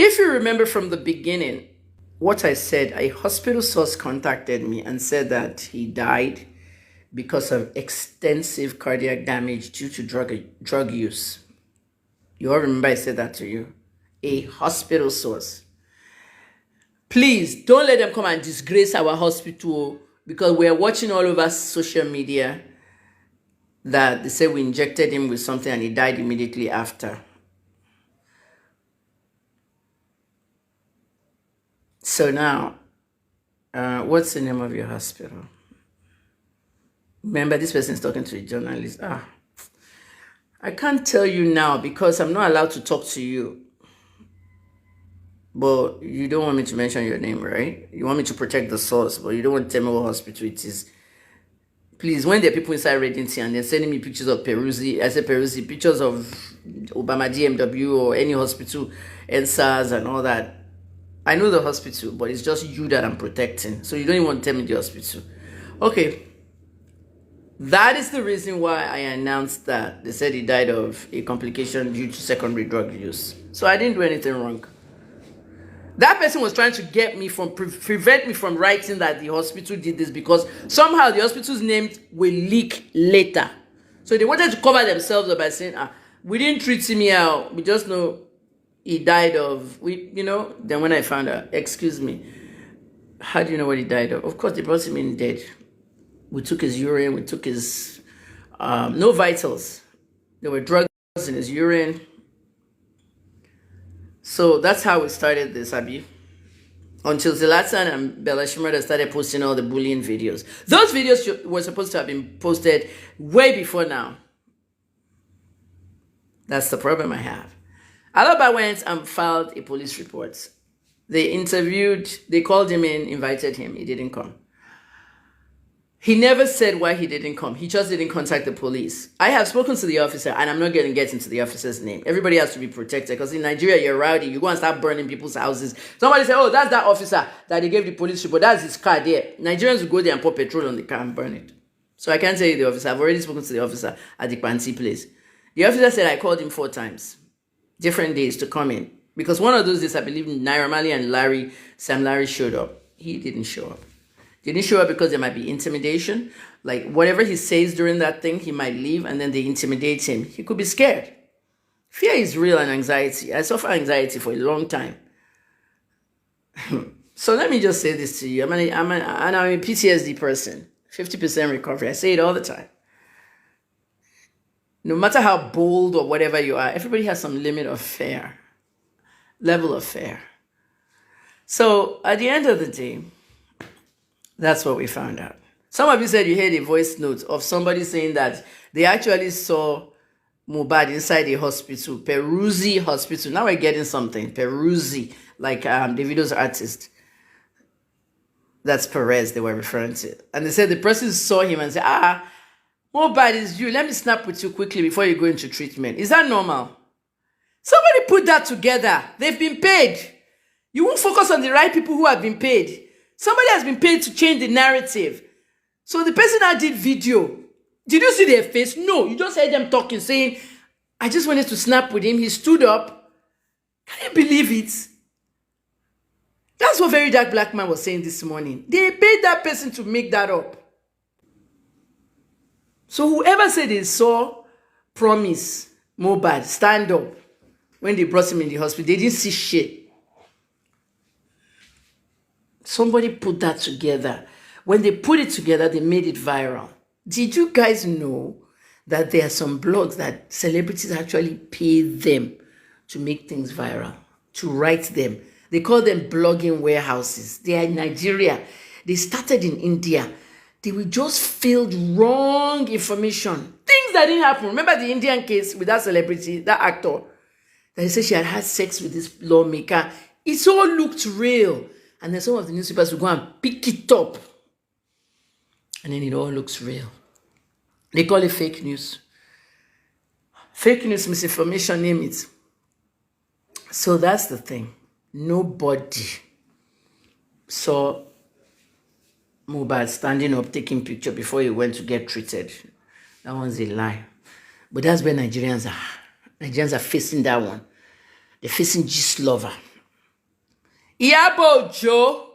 If you remember from the beginning, what I said, a hospital source contacted me and said that he died because of extensive cardiac damage due to drug use. You all remember I said that to you? A hospital source. Please don't let them come and disgrace our hospital, because we're watching all over social media that they say we injected him with something and he died immediately after. So now, what's the name of your hospital? Remember, this person is talking to a journalist. I can't tell you now because I'm not allowed to talk to you. But you don't want me to mention your name, right? You want me to protect the source, but you don't want to tell me what hospital it is. Please, when there are people inside Regency and they're sending me pictures of Peruzzi, I say Peruzzi, pictures of Obama DMW or any hospital, NSAS and all that. I know the hospital, but it's just you that I'm protecting. So you don't even want to tell me the hospital. Okay. That is the reason why I announced that they said he died of a complication due to secondary drug use. So I didn't do anything wrong. That person was trying to get me from, prevent me from writing that the hospital did this, because somehow the hospital's name will leak later. So they wanted to cover themselves up by saying, we didn't treat him out. We just know he died of, Then when I found out, excuse me, how do you know what he died of? Of course, they brought him in dead. We took his urine. We took his, no vitals. There were drugs in his urine. So that's how we started this, Abi. Until Zlatan and Bella Shmurda started posting all the bullying videos. Those videos were supposed to have been posted way before now. That's the problem I have. Alaba went and filed a police report. They called him in, invited him. He didn't come. He never said why he didn't come. He just didn't contact the police. I have spoken to the officer, and I'm not going to get into the officer's name. Everybody has to be protected, because in Nigeria, you're rowdy. You go and start burning people's houses. Somebody say, oh, that's that officer that they gave the police report. That's his car there. Nigerians will go there and pour petrol on the car and burn it. So I can't tell you the officer. I've already spoken to the officer at the Panti place. The officer said I called him 4 times, different days, to come in. Because one of those days, I believe Naira Marley and Sam Larry showed up. He didn't show up. He didn't show up because there might be intimidation. Like, whatever he says during that thing, he might leave, and then they intimidate him. He could be scared. Fear is real, and anxiety. I suffer anxiety for a long time. So let me just say this to you. I'm a PTSD person. 50% recovery. I say it all the time. No matter how bold or whatever you are, everybody has some limit of fear. Level of fear. So at the end of the day, that's what we found out. Some of you said you heard a voice note of somebody saying that they actually saw Mohbad inside a hospital, Peruzzi Hospital. Now we're getting something. Peruzzi, like Davido's artist. That's Pèrez they were referring to. And they said the person saw him and said, Mohbad is you. Let me snap with you quickly before you go into treatment. Is that normal? Somebody put that together. They've been paid. You won't focus on the right people who have been paid. Somebody has been paid to change the narrative. So the person that did video, did you see their face? No, you just heard them talking, saying, I just wanted to snap with him. He stood up. Can you believe it? That's what Very Dark Black Man was saying this morning. They paid that person to make that up. So whoever said they saw Promise, Mohbad, stand up when they brought him in the hospital, they didn't see shit. Somebody put that together. When they put it together, they made it viral. Did you guys know that there are some blogs that celebrities actually pay them to make things viral, to write them? They call them blogging warehouses. They are in Nigeria. They started in India. They were just filled wrong information. Things that didn't happen. Remember the Indian case with that celebrity, that actor, that he said she had sex with this lawmaker. It all looked real. And then some of the newspapers will go and pick it up. And then it all looks real. They call it fake news. Fake news, misinformation, name it. So that's the thing. Nobody saw Mohbad standing up, taking picture before he went to get treated. That one's a lie. But that's where Nigerians are. Nigerians are facing that one. They're facing Gist Lover. Iyabo Joe.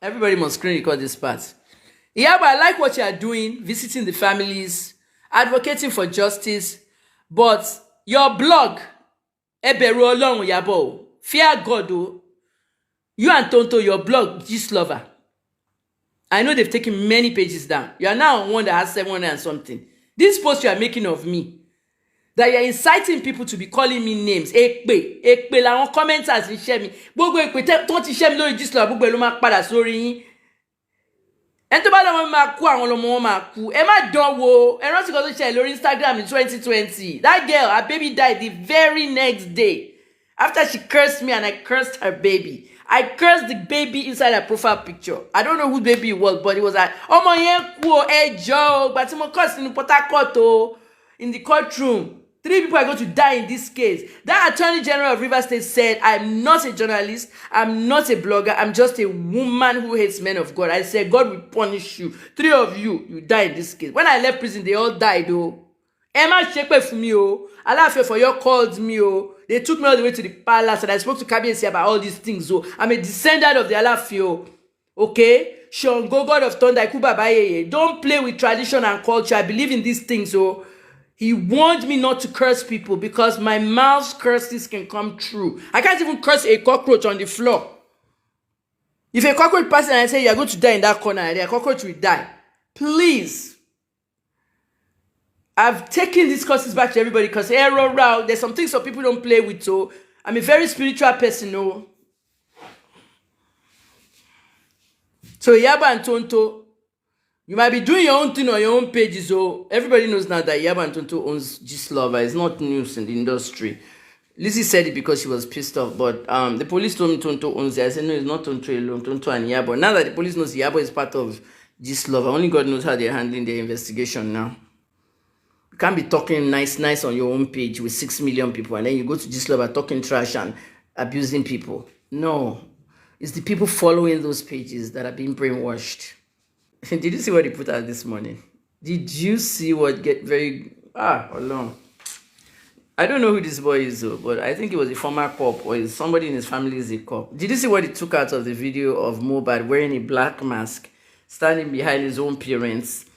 Everybody must screen record this part. Iyabo, I like what you are doing, visiting the families, advocating for justice, but your blog, Eberu Olorun Iyabo, fear God, oh. You and Tonto, your blog, Gist Lover. I know they've taken many pages down. You are now on one that has 700 and something. This post you are making of me, that you are inciting people to be calling me names. Ekpe làwọn commenters ń share mi. Gbogbo ekpe tó ti share mi lórí Gist Lover, gbogbo ẹ̀ ló máa padà sórí yín. Ẹni tó bá lọ́mọ máa kú, àwọn ọmọ wọn máa kú. Ẹ má dán wò. Ẹ rántí kan tó share lórí Instagram in 2020. That girl, her baby died the very next day. After she cursed me and I cursed her baby. I cursed the baby inside her profile picture. I don't know who baby it was, but it was like, ọmọ yẹn kú o, ẹ jọ̀ọ́. But mo curse in Port Harcourt o, in the courtroom. 3 people are going to die in this case. That Attorney General of Rivers State said, I'm not a journalist, I'm not a blogger, I'm just a woman who hates men of God. I said, God will punish you. 3 of you die in this case. When I left prison, they all died o. Ẹ má ṣépè fún mi o. Aláàfin for your called me o. They took me all the way to the palace and I spoke to Kabiyesi about all these things. So I'm a descendant of the Aláàfin. Okay? Ṣàngó, God of thunder, Ikú Bàbá Yèyé. Don't play with tradition and culture. I believe in these things. So he warned me not to curse people because my mouth's curses can come true. I can't even curse a cockroach on the floor. If a cockroach passes and I say you're going to die in that corner, the cockroach will die. Please. I've taken these courses back to everybody because there's some things some people don't play with. So I'm a very spiritual person. No. So Iyabo and Tonto, you might be doing your own thing on your own pages. So everybody knows now that Iyabo and Tonto owns Gist Lover. It's not news in the industry. Lizzie said it because she was pissed off, but the police told me Tonto owns it. I said no, it's not Tonto alone, Tonto and Iyabo. Now that the police knows Iyabo is part of Gist Lover, only God knows how they're handling their investigation now. You can't be talking nice on your own page with 6 million people and then you go to Gist Lover talking trash and abusing people. No. It's the people following those pages that are being brainwashed. Did you see what he put out this morning? Did you see what alone? I don't know who this boy is though, but I think he was a former cop or somebody in his family is a cop. Did you see what he took out of the video of Mohbad wearing a black mask, standing behind his own parents?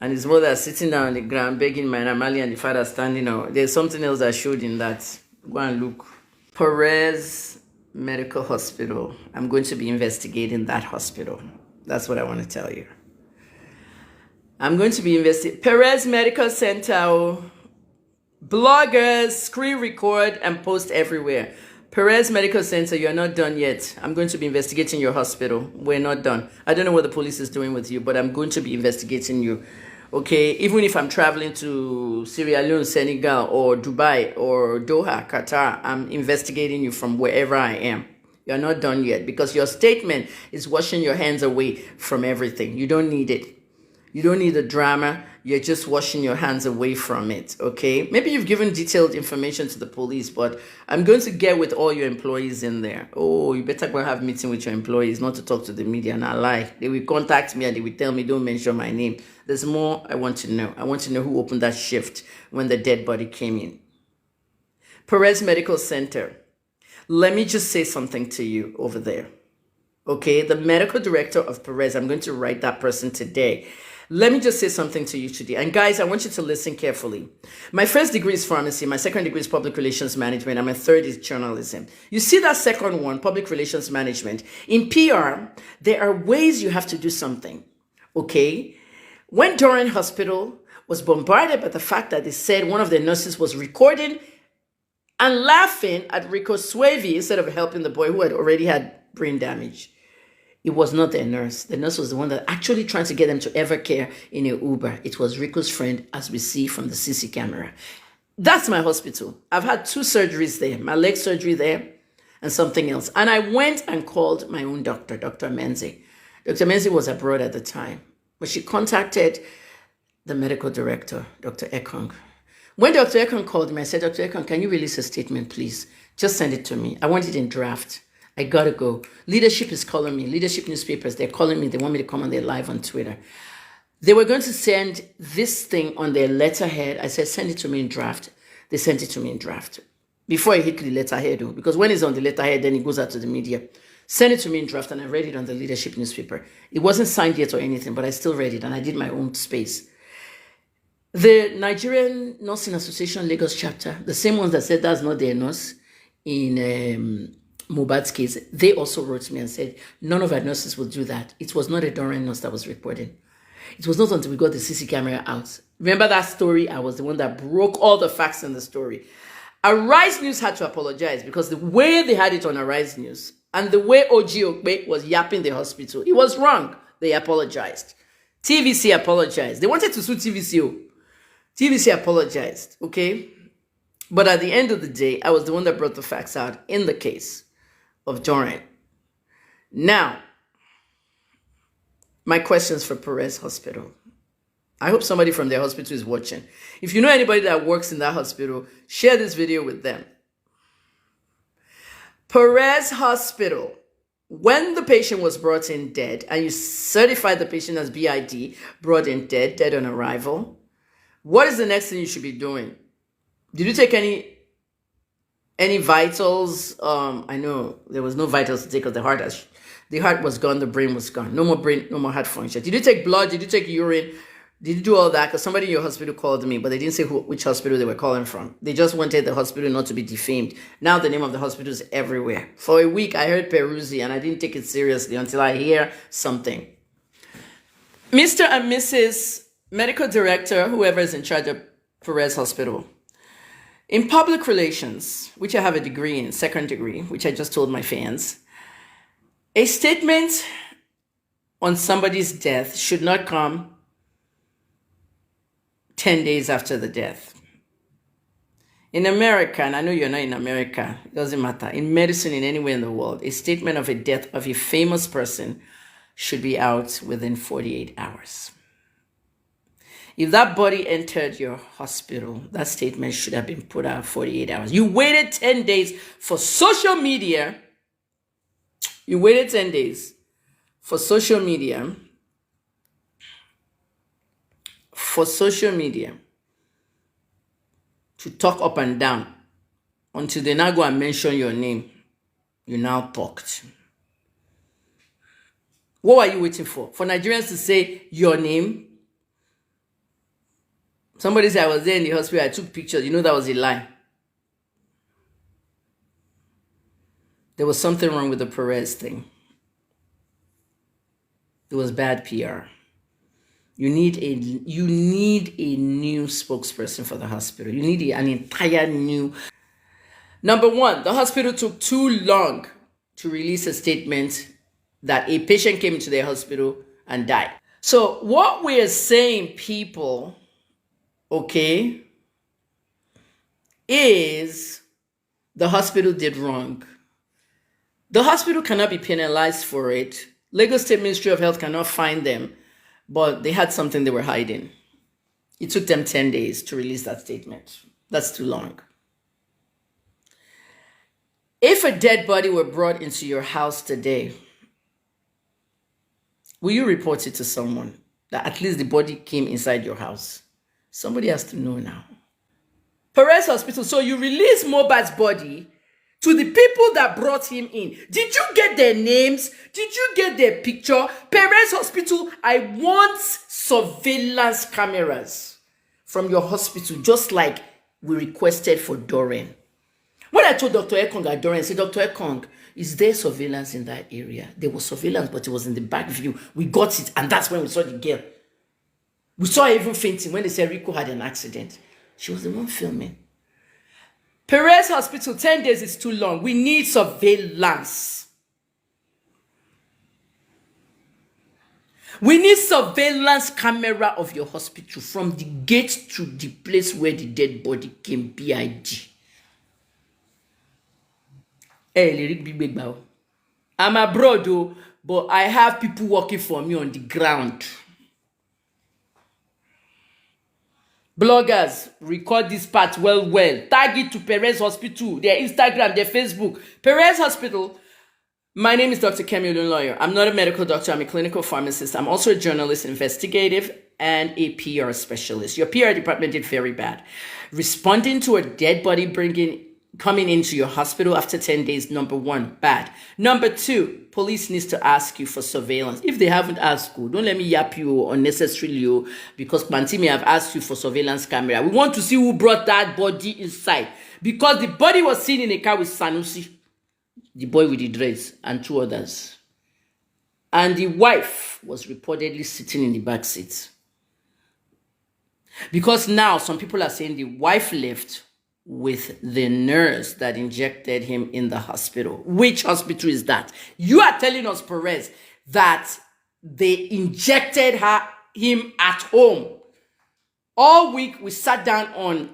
And his mother sitting down on the ground begging my Mali and the father standing out. There's something else I showed in that. Go and look. Pèrez Medical Hospital. I'm going to be investigating that hospital. That's what I want to tell you. I'm going to be investigating Pèrez Medical Center. Bloggers screen record and post everywhere. Pèrez Medical Center, you're not done yet. I'm going to be investigating your hospital. We're not done. I don't know what the police is doing with you, but I'm going to be investigating you. Okay, even if I'm traveling to Sierra Leone, Senegal, or Dubai, or Doha, Qatar, I'm investigating you from wherever I am. You're not done yet because your statement is washing your hands away from everything. You don't need it. You don't need the drama. You're just washing your hands away from it, okay? Maybe you've given detailed information to the police, but I'm going to get with all your employees in there. Oh, you better go and have a meeting with your employees, not to talk to the media, not lie. They will contact me and they will tell me, don't mention my name. There's more I want to know. I want to know who opened that shift when the dead body came in. Pèrez Medical Center. Let me just say something to you over there, okay? The medical director of Pèrez, I'm going to write that person today. Let me just say something to you today. And guys, I want you to listen carefully. My first degree is pharmacy. My second degree is public relations management. And my third is journalism. You see that second one, public relations management. In PR, there are ways you have to do something, okay? When Durham Hospital was bombarded by the fact that they said one of the nurses was recording and laughing at Rico Suave instead of helping the boy who had already had brain damage. It was not their nurse. The nurse was the one that actually trying to get them to Evercare in an Uber. It was Rico's friend, as we see from the CC camera. That's my hospital. I've had 2 surgeries there, my leg surgery there and something else. And I went and called my own doctor, Dr. Menzi. Dr. Menzi was abroad at the time, but she contacted the medical director, Dr. Ekong. When Dr. Ekong called me, I said, Dr. Ekong, can you release a statement, please? Just send it to me. I want it in draft. I gotta go. Leadership is calling me. Leadership newspapers, they're calling me. They want me to come on their live on Twitter. They were going to send this thing on their letterhead. I said, send it to me in draft. They sent it to me in draft. Before I hit the letterhead, though, because when it's on the letterhead, then it goes out to the media. Sent it to me in draft, and I read it on the leadership newspaper. It wasn't signed yet or anything, but I still read it, and I did my own space. The Nigerian Nursing Association Lagos chapter, the same ones that said that's not their nurse in Mohbad's case, they also wrote to me and said, none of our nurses will do that. It was not a Doran nurse that was reporting. It was not until we got the CC camera out. Remember that story? I was the one that broke all the facts in the story. Arise News had to apologize because the way they had it on Arise News and the way OG Okpe was yapping the hospital, it was wrong. They apologized. TVC apologized. They wanted to sue TVC. TVC apologized, okay? But at the end of the day, I was the one that brought the facts out in the case of Doran. Now, my questions for Pèrez Hospital. I hope somebody from their hospital is watching. If you know anybody that works in that hospital, share this video with them. Pèrez Hospital, when the patient was brought in dead, and you certified the patient as BID, brought in dead on arrival, what is the next thing you should be doing? Did you take any vitals? I know there was no vitals to take because the heart was gone, the brain was gone. No more brain, no more heart function. Did you take blood? Did you take urine? Did you do all that? Because somebody in your hospital called me, but they didn't say which hospital they were calling from. They just wanted the hospital not to be defamed. Now the name of the hospital is everywhere. For a week, I heard pèrez, and I didn't take it seriously until I hear something. Mr. and Mrs. Medical Director, whoever is in charge of Pèrez Hospital, in public relations, which I have a degree in, second degree, which I just told my fans, a statement on somebody's death should not come 10 days after the death. In America, and I know you're not in America, it doesn't matter, in medicine, in anywhere in the world, a statement of a death of a famous person should be out within 48 hours. If that body entered your hospital, that statement should have been put out 48 hours. You waited 10 days for social media. You waited 10 days for social media. To talk up and down until they now go and mention your name. You now talked. What were you waiting for? For Nigerians to say your name? Somebody said I was there in the hospital, I took pictures. You know that was a lie. There was something wrong with the Pèrez thing. It was bad PR. You need a new spokesperson for the hospital. You need an entire new. Number one, the hospital took too long to release a statement that a patient came into their hospital and died. So what we're saying, people, okay, is the hospital did wrong. The hospital cannot be penalized for it. Lagos State Ministry of Health cannot fine them, but they had something they were hiding. It took them 10 days to release that statement. That's too long. If a dead body were brought into your house today, will you report it to someone that at least the body came inside your house? Somebody has to know now. Pèrez Hospital, so you release Mohbad's body to the people that brought him in. Did you get their names? Did you get their picture? Pèrez Hospital, I want surveillance cameras from your hospital, just like we requested for Doran. When I told Dr. Ekong at Doran, I said, Dr. Ekong, is there surveillance in that area? There was surveillance, but it was in the back view. We got it, and that's when we saw the girl. We saw her even fainting when they said Rico had an accident. She was the one filming. Pèrez Hospital, 10 days is too long. We need surveillance. We need surveillance camera of your hospital from the gate to the place where the dead body came, BID. I'm abroad, though, but I have people working for me on the ground. Bloggers, record this part well. Tag it to Pèrez Hospital, their Instagram, their Facebook. Pèrez Hospital. My name is Dr. Kemi Lawyer. I'm not a medical doctor. I'm a clinical pharmacist. I'm also a journalist, investigative, and a PR specialist. Your PR department did very bad. Responding to a dead body coming into your hospital after 10 days, number one, bad. Number two, police needs to ask you for surveillance. If they haven't asked you, don't let me yap you unnecessarily because Panti may have asked you for surveillance camera. We want to see who brought that body inside because the body was seen in a car with Sanusi, the boy with the dreads, and 2 others. And the wife was reportedly sitting in the back seat. Because now some people are saying the wife left with the nurse that injected him in the hospital. Which hospital is that? You are telling us, Pèrez, that they injected him at home. All week we sat down on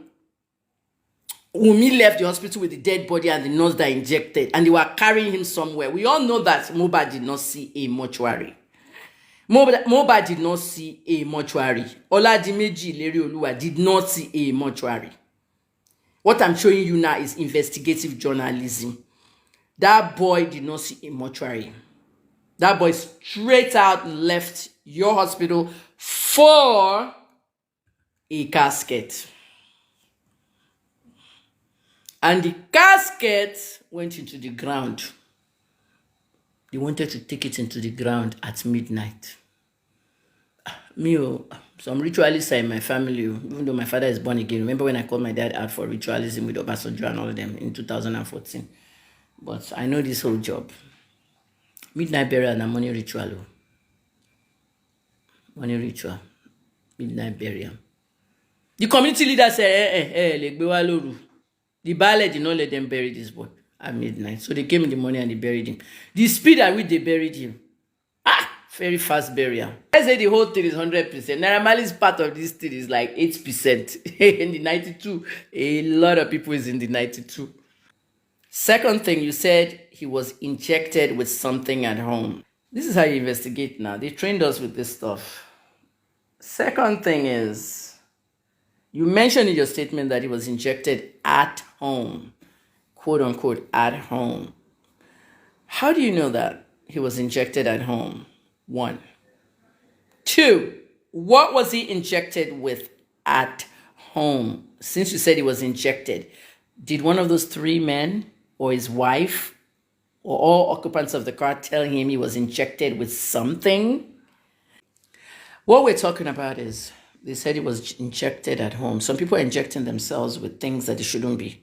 Wunmi left the hospital with the dead body and the nurse that injected, and they were carrying him somewhere. We all know that Mohbad did not see a mortuary. Mohbad did not see a mortuary. Oladimeji Ilerioluwa did not see a mortuary. What I'm showing you now is investigative journalism. That boy did not see a mortuary. That boy straight out left your hospital for a casket. And the casket went into the ground. They wanted to take it into the ground at midnight. Some ritualists are in my family, even though my father is born again. Remember when I called my dad out for ritualism with Obasanjo and all of them in 2014? But I know this whole job. Midnight burial and a money ritual. Money ritual. Midnight burial. The community leader said, the ballet did not let them bury this boy at midnight. So they came in the morning and they buried him. The speed at which they buried him. Very fast burial. Let's say the whole thing is 100%. Naira Marley's part of this thing is like 8%. In the 92, a lot of people is in the 92. Second thing, you said he was injected with something at home. This is how you investigate now. They trained us with this stuff. Second thing is, you mentioned in your statement that he was injected at home. Quote unquote, at home. How do you know that he was injected at home? 1. 2, what was he injected with at home? Since you said he was injected, did one of those 3 men or his wife or all occupants of the car tell him he was injected with something? What we're talking about is they said he was injected at home. Some people are injecting themselves with things that they shouldn't be.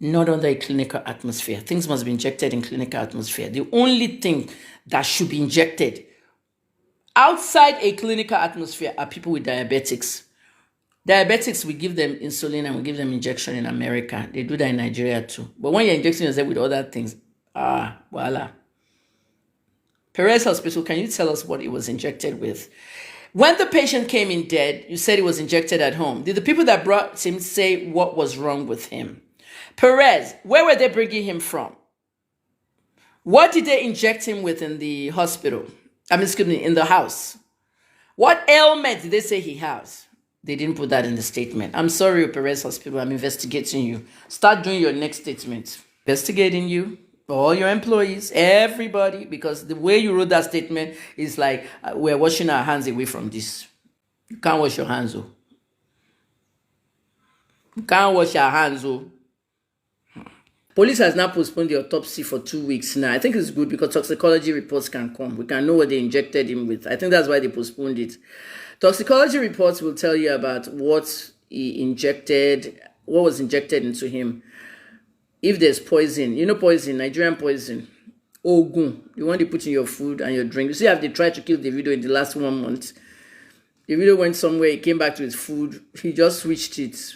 Not under a clinical atmosphere. Things must be injected in clinical atmosphere. The only thing that should be injected outside a clinical atmosphere are people with diabetics. Diabetics, we give them insulin and we give them injection in America. They do that in Nigeria too. But when you're injecting yourself with other things, voila. Pèrez Hospital, can you tell us what it was injected with? When the patient came in dead, you said he was injected at home. Did the people that brought him say what was wrong with him? Pèrez, where were they bringing him from? What did they inject him with in the hospital? In the house. What ailment did they say he has? They didn't put that in the statement. I'm sorry, Pèrez Hospital, I'm investigating you. Start doing your next statement. Investigating you, all your employees, everybody, because the way you wrote that statement is like, we're washing our hands away from this. You can't wash your hands, oh. You can't wash your hands, oh. Police has now postponed the autopsy for 2 weeks now. I think it's good because toxicology reports can come. We can know what they injected him with. I think that's why they postponed it. Toxicology reports will tell you about what he injected, what was injected into him. If there's poison, you know poison, Nigerian poison, Ogun, the one they put in your food and your drink. You see how they tried to kill Davido in the last 1 month. Davido went somewhere, he came back to his food, he just switched it.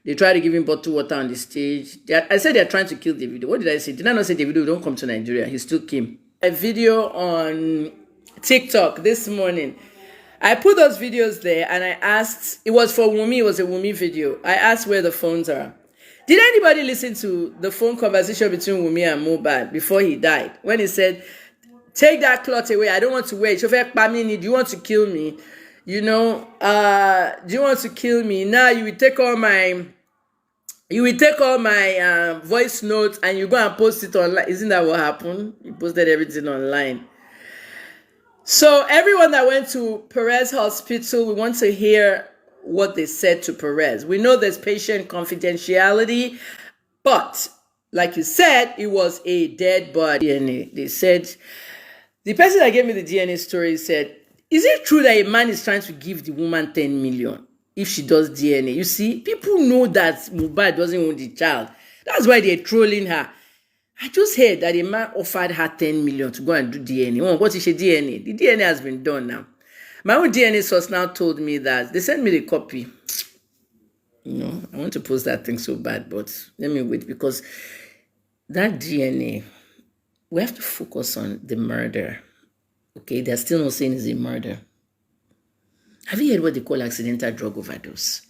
They tried to give him bottled water on the stage. I said they're trying to kill Davido. What did I say? Did I not say Davido don't come to Nigeria? He still came. A video on TikTok this morning. I put those videos there and I asked, it was for Wunmi, it was a Wunmi video. I asked where the phones are. Did anybody listen to the phone conversation between Wunmi and Mohbad before he died? When he said, take that cloth away, I don't want to wear it. Do you want to kill me? You know, do you want to kill me? Now you will take all my voice notes and you go and post it online. Isn't that what happened? He posted everything online. So everyone that went to Pèrez Hospital, we want to hear what they said to Pèrez. We know there's patient confidentiality But like you said, it was a dead body. DNA. They said the person that gave me the DNA story said, "Is it true that a man is trying to give the woman 10 million if she does DNA?" You see, people know that Mohbad doesn't own the child. That's why they're trolling her. I just heard that a man offered her 10 million to go and do DNA. Oh, what is she DNA? The DNA has been done now. My own DNA source now told me that they sent me the copy. I want to post that thing so bad, but let me wait, because that DNA, we have to focus on the murder. Okay, they're still not saying it's a murder. Have you heard what they call accidental drug overdose?